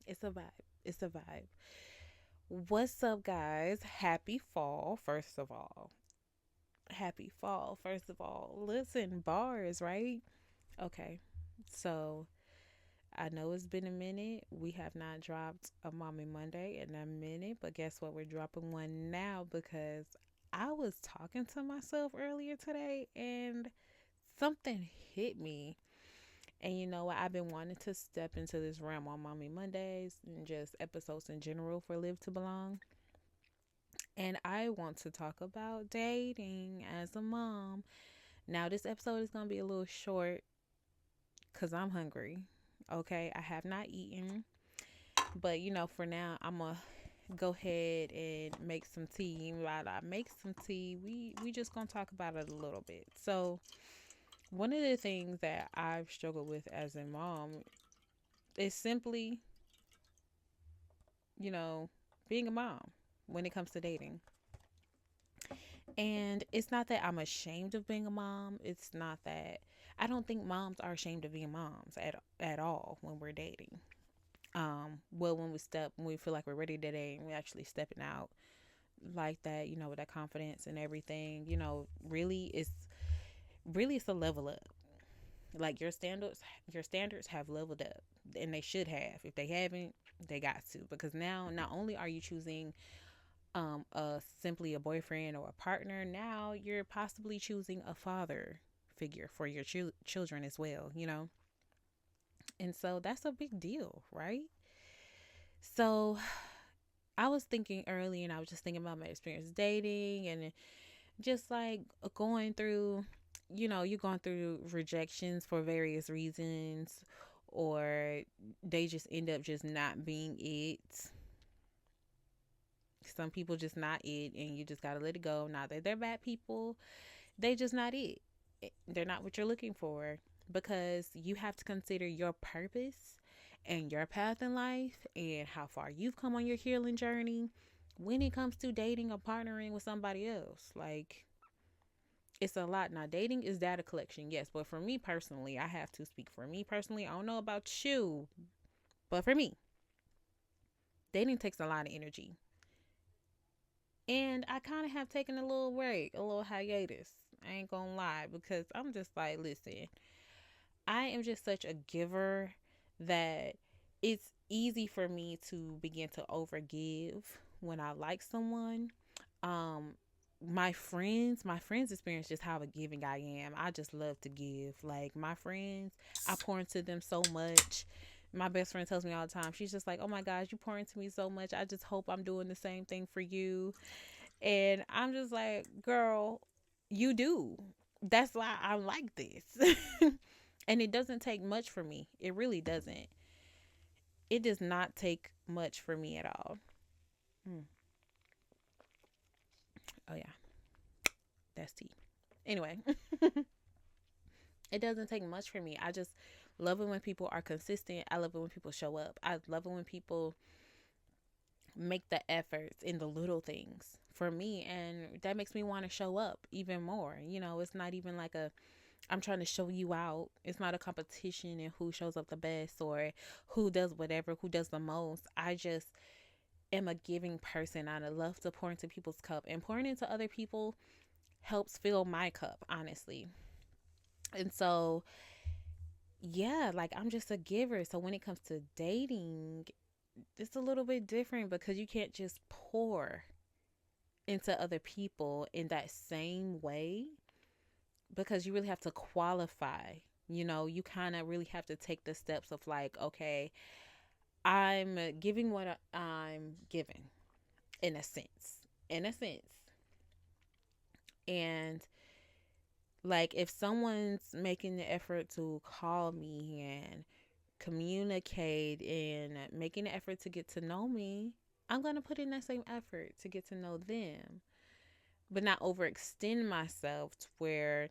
It's a vibe. It's a vibe. What's up, guys? Happy fall, first of all. Happy fall, first of all. Listen, bars, right? Okay. So, I know it's been a minute. We have not dropped a Mommy Monday in a minute, but guess what? We're dropping one now because I was talking to myself earlier today and something hit me. And you know what? I've been wanting to step into this realm on Mommy Mondays and just episodes in general for Live to Belong. And I want to talk about dating as a mom. Now, this episode is going to be a little short because I'm hungry. Okay, I have not eaten. But, for now, I'm going to go ahead and make some tea. While I make some tea, we just going to talk about it a little bit. So, one of the things that I've struggled with as a mom is simply, you know, being a mom when it comes to dating. And it's not that I'm ashamed of being a mom. It's not that I don't think moms are ashamed of being moms at all when we're dating. Well, when we feel like we're ready to date and we actually stepping out like that, with that confidence and everything, really it's a level up. Like your standards have leveled up, and they should have. If they haven't, they got to, because now not only are you choosing simply a boyfriend or a partner, now you're possibly choosing a father figure for your children as well. And so that's a big deal, right? So I was thinking early, and I was just thinking about my experience dating and just like going through, you're going through rejections for various reasons, or they just end up just not being it. Some people just not it, and you just gotta let it go. Not that they're bad people, they just not it. They're not what you're looking for, because you have to consider your purpose and your path in life and how far you've come on your healing journey when it comes to dating or partnering with somebody else. Like, it's a lot. Now, dating is data collection, yes, but for me personally, I have to speak for me personally. I don't know about you, but for me, dating takes a lot of energy. And I kind of have taken a little break, a little hiatus. I ain't gonna lie, because I'm just like, listen, I am just such a giver that it's easy for me to begin to overgive when I like someone. Um, my friends experience just how a giving I am. I just love to give. Like, my friends, I pour into them so much. My best friend tells me all the time. She's just like, "Oh my gosh, you pour into me so much. I just hope I'm doing the same thing for you." And I'm just like, "Girl, you do. That's why I'm like this." And it doesn't take much for me. It really doesn't. It does not take much for me at all. Mm. Oh yeah, that's tea. Anyway, it doesn't take much for me. I just love it when people are consistent. I love it when people show up. I love it when people make the efforts in the little things for me, and that makes me want to show up even more. It's not even like a I'm trying to show you out. It's not a competition in who shows up the best or who does whatever, who does the most. I just am a giving person. I love to pour into people's cup, and pouring into other people helps fill my cup, honestly. And so, yeah, like, I'm just a giver. So when it comes to dating, it's a little bit different, because you can't just pour into other people in that same way, because you really have to qualify. You kind of really have to take the steps of, like, okay, I'm giving what I'm giving, in a sense. In a sense. And, like, if someone's making the effort to call me and communicate and making the effort to get to know me, I'm going to put in that same effort to get to know them, but not overextend myself to where,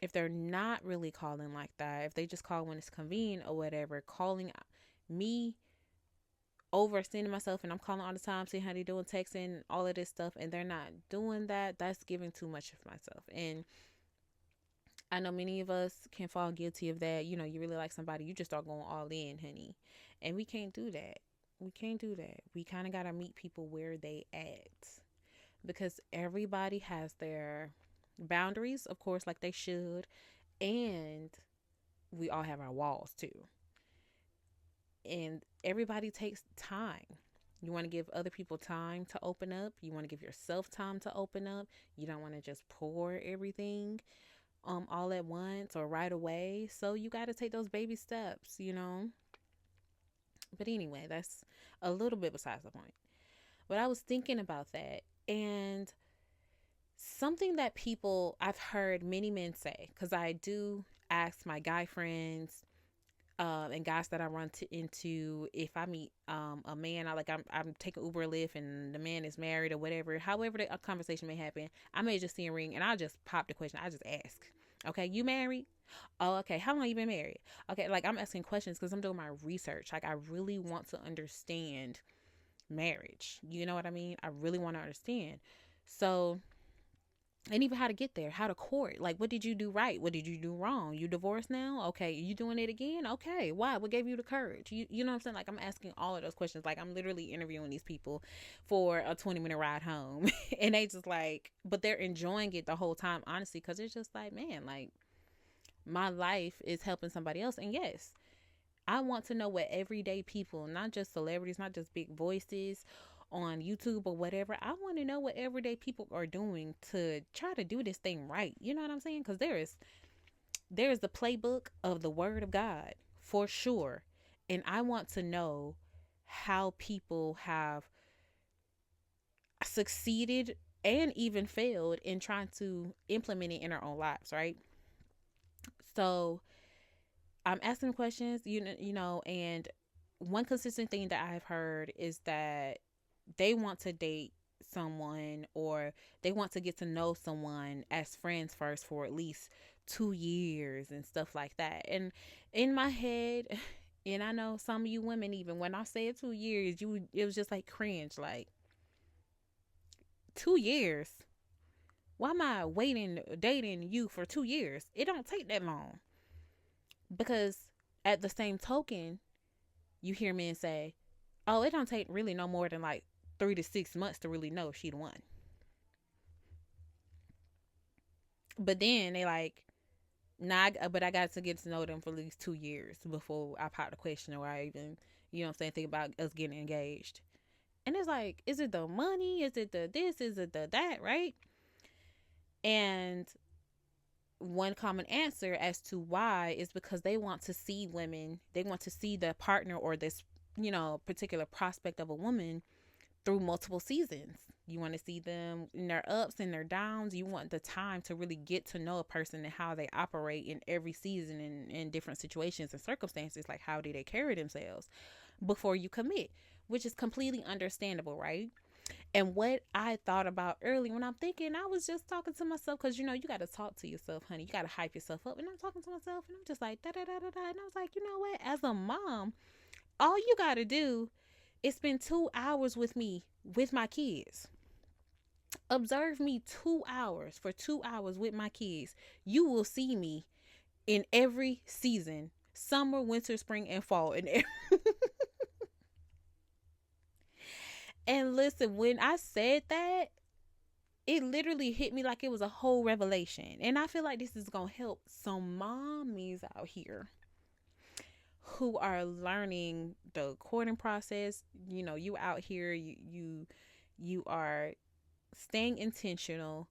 if they're not really calling like that, if they just call when it's convenient or whatever, calling me, overextending myself, and I'm calling all the time, seeing how they doing, texting, all of this stuff, and they're not doing that, that's giving too much of myself. And I know many of us can fall guilty of that. You know, you really like somebody, you just start going all in, honey. And we can't do that. We can't do that. We kind of got to meet people where they at, because everybody has their boundaries, of course, like they should. And we all have our walls too. And everybody takes time. You want to give other people time to open up. You want to give yourself time to open up. You don't want to just pour everything all at once or right away. So you got to take those baby steps. But anyway, that's a little bit besides the point. But I was thinking about that, and something that people, I've heard many men say, because I do ask my guy friends, and guys that I run into, if I meet a man, I'm taking Uber or Lyft, and the man is married or whatever, however a conversation may happen, I may just see a ring and I'll just pop the question. I just ask, okay, you married? Oh, okay. How long you been married? Okay, like I'm asking questions because I'm doing my research. Like I really want to understand marriage. You know what I mean? I really want to understand. So, and even how to get there, how to court. Like, what did you do right? What did you do wrong? You divorced now? Okay. You doing it again? Okay. Why? What gave you the courage? You know what I'm saying? Like, I'm asking all of those questions. Like, I'm literally interviewing these people for a 20-minute ride home. And they just like, but they're enjoying it the whole time, honestly, because it's just like, man, like, my life is helping somebody else. And yes, I want to know what everyday people, not just celebrities, not just big voices on YouTube or whatever. I want to know what everyday people are doing to try to do this thing right. You know what I'm saying? Because there is the playbook of the Word of God for sure, and I want to know how people have succeeded and even failed in trying to implement it in our own lives, right? So I'm asking questions, and one consistent thing that I've heard is that they want to date someone, or they want to get to know someone as friends first for at least 2 years and stuff like that. And in my head, and I know some of you women, even when I said 2 years, it was just like cringe, like 2 years. Why am I waiting dating you for 2 years? It don't take that long. Because at the same token, you hear men say, "Oh, it don't take really no more than like 3 to 6 months to really know if she the one." But then they like, nah, but I got to get to know them for at least 2 years before I pop the question, or I even, what I'm saying, think about us getting engaged. And it's like, is it the money? Is it the this? Is it the that? Right? And one common answer as to why is because they want to see women, they want to see the partner or this, particular prospect of a woman through multiple seasons. You want to see them in their ups and their downs. You want the time to really get to know a person and how they operate in every season and in different situations and circumstances, like how do they carry themselves before you commit, which is completely understandable, right? And what I thought about early when I'm thinking, I was just talking to myself, because you got to talk to yourself, honey. You got to hype yourself up. And I'm talking to myself, and I'm just like, da da da da da. And I was like, you know what? As a mom, all you got to do is spend 2 hours with me with my kids. Observe me 2 hours for 2 hours with my kids. You will see me in every season: summer, winter, spring, and fall. And listen, when I said that, it literally hit me like it was a whole revelation. And I feel like this is going to help some mommies out here who are learning the courting process. You out here, you are staying intentional.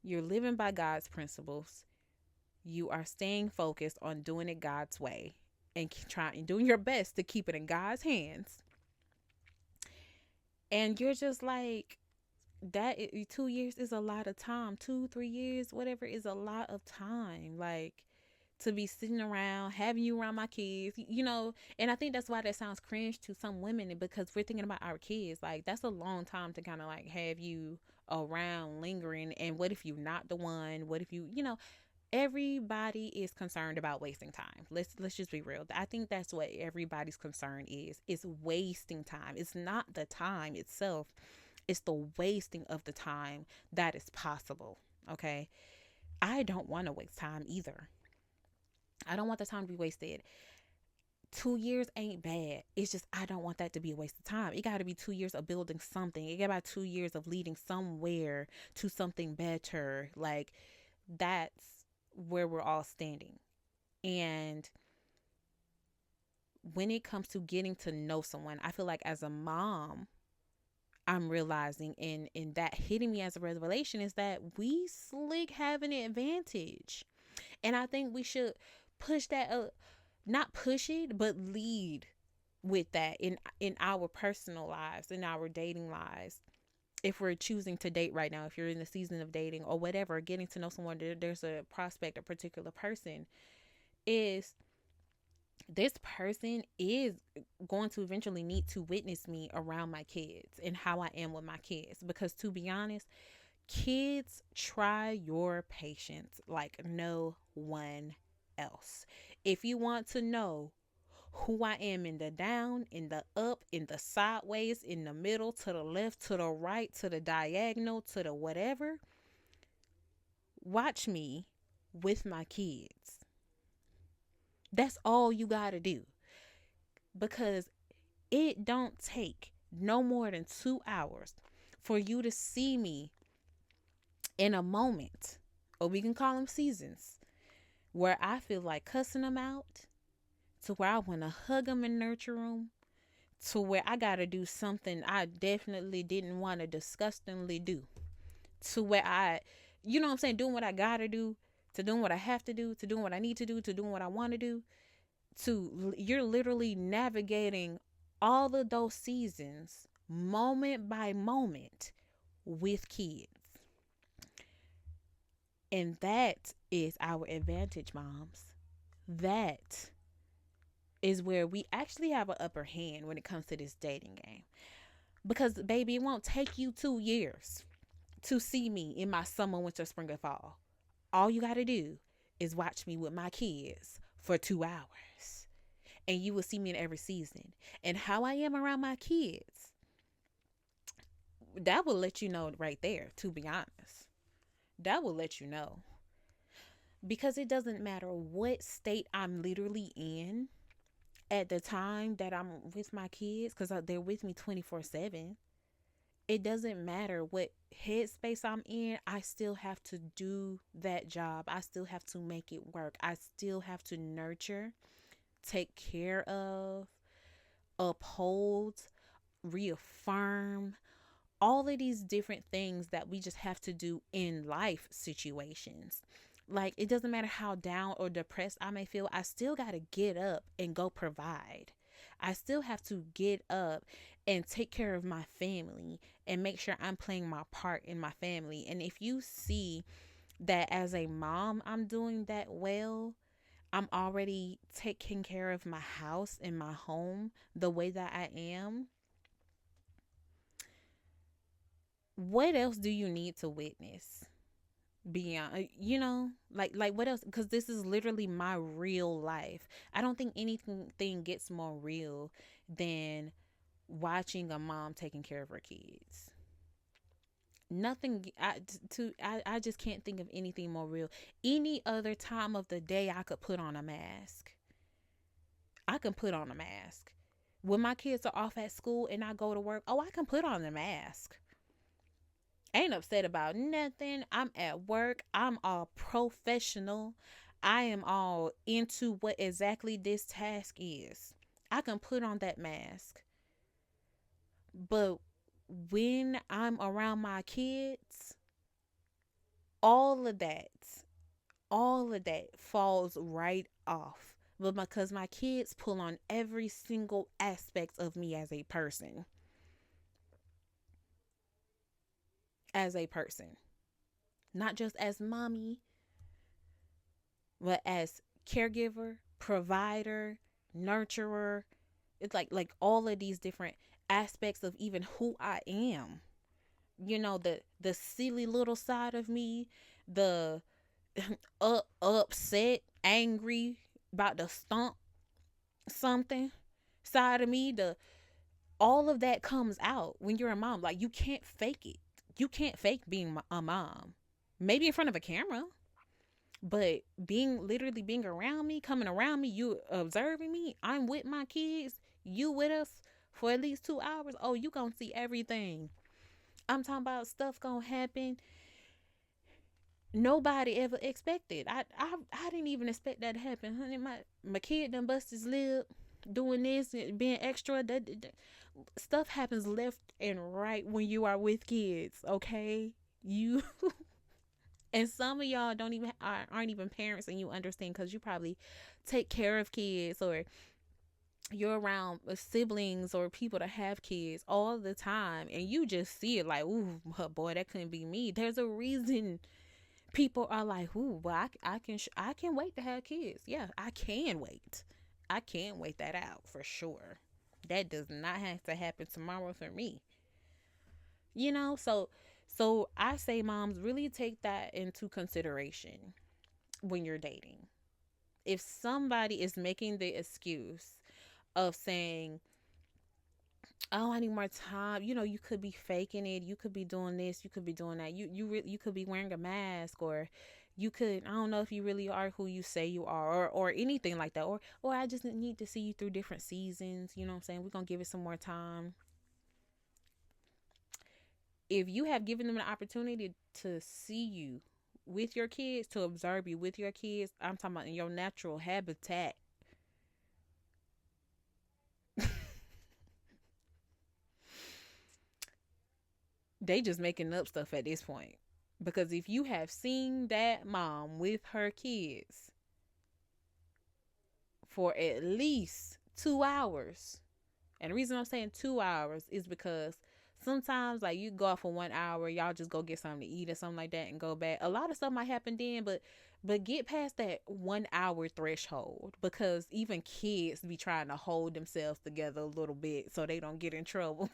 You're living by God's principles. You are staying focused on doing it God's way and trying doing your best to keep it in God's hands. And you're just like, 2 years is a lot of time. 2, 3 years, whatever, is a lot of time. Like, to be sitting around, having you around my kids. And I think that's why that sounds cringe to some women, because we're thinking about our kids. Like, that's a long time to kind of like have you around lingering. And what if you're not the one? What if everybody is concerned about wasting time. Let's just be real. I think that's what everybody's concern is. It's wasting time. It's not the time itself. It's the wasting of the time that is possible. Okay. I don't want to waste time either. I don't want the time to be wasted. 2 years ain't bad. It's just I don't want that to be a waste of time. It got to be 2 years of building something. It got about 2 years of leading somewhere to something better. Like that's where we're all standing. And when it comes to getting to know someone, I feel like as a mom, I'm realizing in that hitting me as a revelation is that we slick have an advantage. And I think we should push that not push it, but lead with that in our personal lives, in our dating lives. If we're choosing to date right now, if you're in the season of dating or whatever, getting to know someone, there's a prospect, a particular person, is this person is going to eventually need to witness me around my kids and how I am with my kids. Because to be honest, kids try your patience like no one else. If you want to know who I am in the down, in the up, in the sideways, in the middle, to the left, to the right, to the diagonal, to the whatever, watch me with my kids. That's all you got to do. Because it don't take no more than 2 hours for you to see me in a moment, or we can call them seasons, where I feel like cussing them out, to where I want to hug them and nurture them, to where I got to do something I definitely didn't want to disgustingly do, to where you know what I'm saying, doing what I got to do, to doing what I have to do, to doing what I need to do, to doing what I want to do, to you're literally navigating all of those seasons moment by moment with kids. And that is our advantage, moms. That is where we actually have an upper hand when it comes to this dating game. Because, baby, it won't take you 2 years to see me in my summer, winter, spring, or fall. All you got to do is watch me with my kids for 2 hours. And you will see me in every season. And how I am around my kids, that will let you know right there, to be honest. That will let you know. Because it doesn't matter what state I'm literally in at the time that I'm with my kids, because they're with me 24/7. It doesn't matter what headspace I'm in. I still have to do that job. I still have to make it work. I still have to nurture, take care of, uphold, reaffirm, all of these different things that we just have to do in life situations. Like, it doesn't matter how down or depressed I may feel, I still got to get up and go provide. I still have to get up and take care of my family and make sure I'm playing my part in my family. And if you see that as a mom, I'm doing that well, I'm already taking care of my house and my home the way that I am, what else do you need to witness beyond, like what else? Because this is literally my real life. I don't think anything gets more real than watching a mom taking care of her kids. Nothing. I just can't think of anything more real. Any other time of the day I could put on a mask. I can put on a mask when my kids are off at school and I go to work. Oh, I can put on a mask. Ain't upset about nothing. I'm at work. I'm all professional. I am all into what exactly this task is. I can put on that mask. But when I'm around my kids, all of that, all of that falls right off. But because my kids pull on every single aspect of me as a person. As a person. Not just as mommy, but as caregiver, provider, nurturer. It's like all of these different aspects of even who I am. The silly little side of me, the upset, angry, about to stomp something side of me, the all of that comes out when you're a mom. You can't fake it. You can't fake being a mom. Maybe in front of a camera. But literally being around me, coming around me, you observing me, I'm with my kids, you with us for at least 2 hours. Oh, you gonna see everything. I'm talking about stuff gonna happen nobody ever expected. I didn't even expect that to happen. Honey, my kid done bust his lip doing this and being extra. That stuff happens left and right when you are with kids. Okay, you and some of y'all don't even aren't even parents, and you understand because you probably take care of kids, or you're around siblings or people that have kids all the time, and you just see it like, ooh, boy, that couldn't be me. There's a reason people are like, ooh, well, I can wait to have kids. Yeah, I can wait. I can wait that out for sure. That does not have to happen tomorrow for me. So I say moms really take that into consideration when you're dating. If somebody is making the excuse of saying, "Oh, I need more time," you could be faking it. You could be doing this. You could be doing that. You could be wearing a mask, or you could. I don't know if you really are who you say you are, or anything like that. Or I just need to see you through different seasons. You know what I'm saying? We're gonna give it some more time. If you have given them an opportunity to see you with your kids, to observe you with your kids, I'm talking about in your natural habitat. They just making up stuff at this point. Because if you have seen that mom with her kids for at least 2 hours, and the reason I'm saying 2 hours is because sometimes like you go out for 1 hour, y'all just go get something to eat or something like that and go back. A lot of stuff might happen then, but get past that 1 hour threshold, because even kids be trying to hold themselves together a little bit so they don't get in trouble.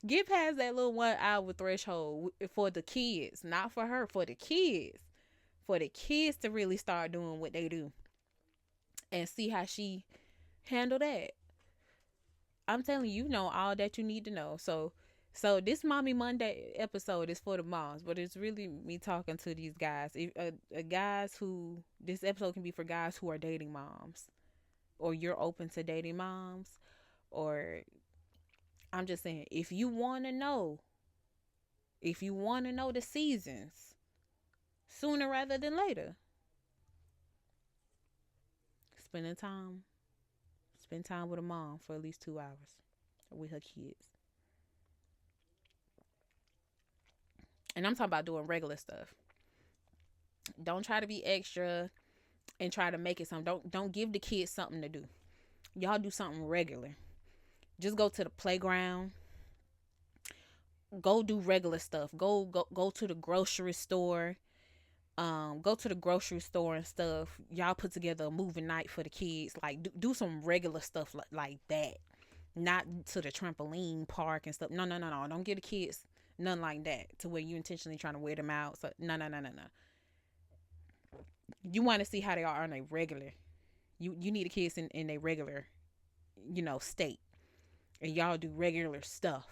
Get past that little 1 hour threshold for the kids, not for her, for the kids. For the kids to really start doing what they do and see how she handle that. I'm telling you, you know all that you need to know. So this Mommy Monday episode is for the moms, but it's really me talking to these guys. Guys who this episode can be for guys who are dating moms, or you're open to dating moms, or I'm just saying if you want to know the seasons sooner rather than later, spending time spend time with a mom for at least 2 hours with her kids. And I'm talking about doing regular stuff. Don't try to be extra and try to make it something. Don't give the kids something to do. Y'all do something regular. Just go to the playground. Go do regular stuff. Go to the grocery store. Go to the grocery store and stuff. Y'all put together a movie night for the kids. Like do some regular stuff like that. Not to the trampoline park and stuff. No, no, no, no. Don't give the kids none like that to where you intentionally trying to wear them out. So no, no, no, no, no. You want to see how they are on a regular. You need the kids in a regular, state, and y'all do regular stuff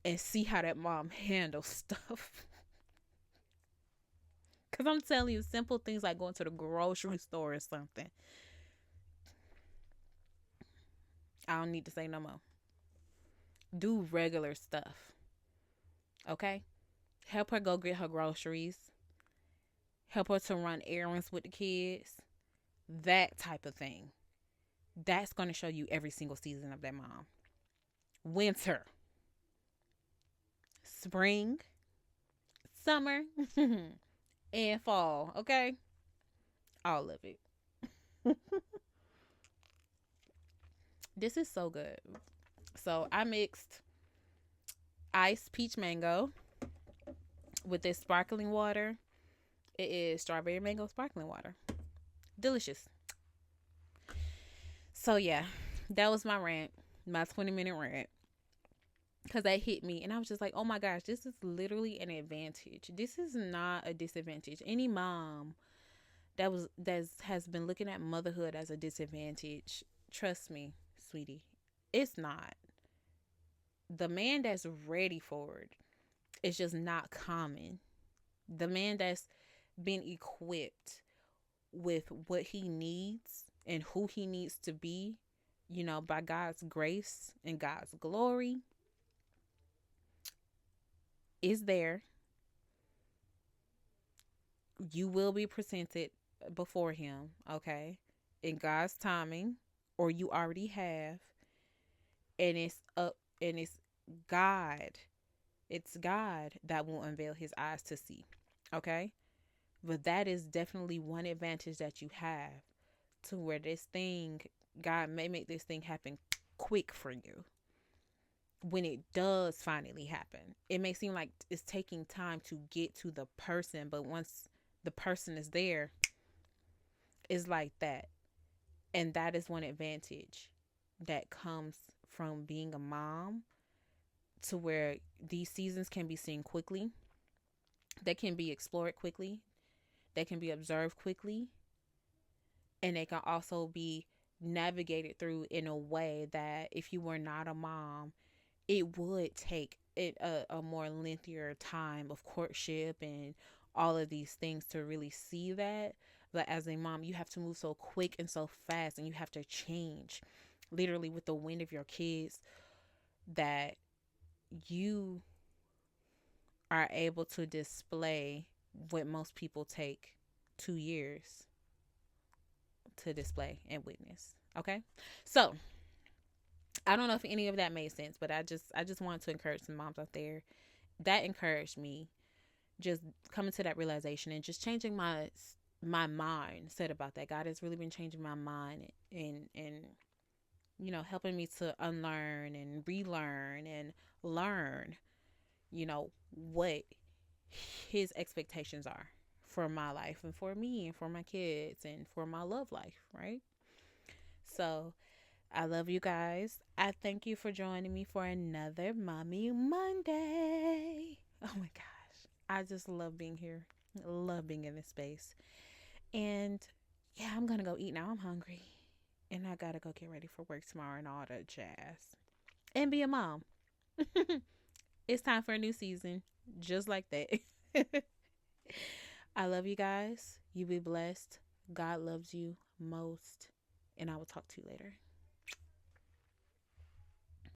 and see how that mom handles stuff. Cause I'm telling you, simple things like going to the grocery store or something. I don't need to say no more. Do regular stuff, okay? Help her go get her groceries. Help her to run errands with the kids. That type of thing. That's going to show you every single season of that mom. Winter, spring, summer, and fall, okay? All of it. This is so good. So I mixed iced peach mango with this sparkling water. It is strawberry mango sparkling water. Delicious. So yeah, that was my rant, my 20-minute rant. Because that hit me, and I was just like, oh my gosh, this is literally an advantage. This is not a disadvantage. Any mom that has been looking at motherhood as a disadvantage, trust me, sweetie, it's not. The man that's ready for it is just not common. The man that's been equipped with what he needs and who he needs to be, by God's grace and God's glory, is there. You will be presented before him, okay? In God's timing, or you already have, and it's God. It's God that will unveil his eyes to see. Okay? But that is definitely one advantage that you have, to where this thing, God may make this thing happen quick for you. When it does finally happen, it may seem like it's taking time to get to the person, but once the person is there, it's like that. And that is one advantage that comes from being a mom, to where these seasons can be seen quickly, they can be explored quickly, they can be observed quickly, and they can also be navigated through in a way that if you were not a mom, it would take it a more lengthier time of courtship and all of these things to really see that. But as a mom, you have to move so quick and so fast, and you have to change literally with the wind of your kids, that you are able to display what most people take 2 years to display and witness. Okay? So I don't know if any of that made sense, but I just wanted to encourage some moms out there. That encouraged me, just coming to that realization and just changing my mindset about that. God has really been changing my mind, and helping me to unlearn and relearn and learn, what his expectations are for my life and for me and for my kids and for my love life, right? So I love you guys. I thank you for joining me for another Mommy Monday. Oh my gosh. I just love being here. Love being in this space. And yeah, I'm going to go eat now. I'm hungry. And I got to go get ready for work tomorrow and all that jazz. And be a mom. It's time for a new season. Just like that. I love you guys. You be blessed. God loves you most. And I will talk to you later.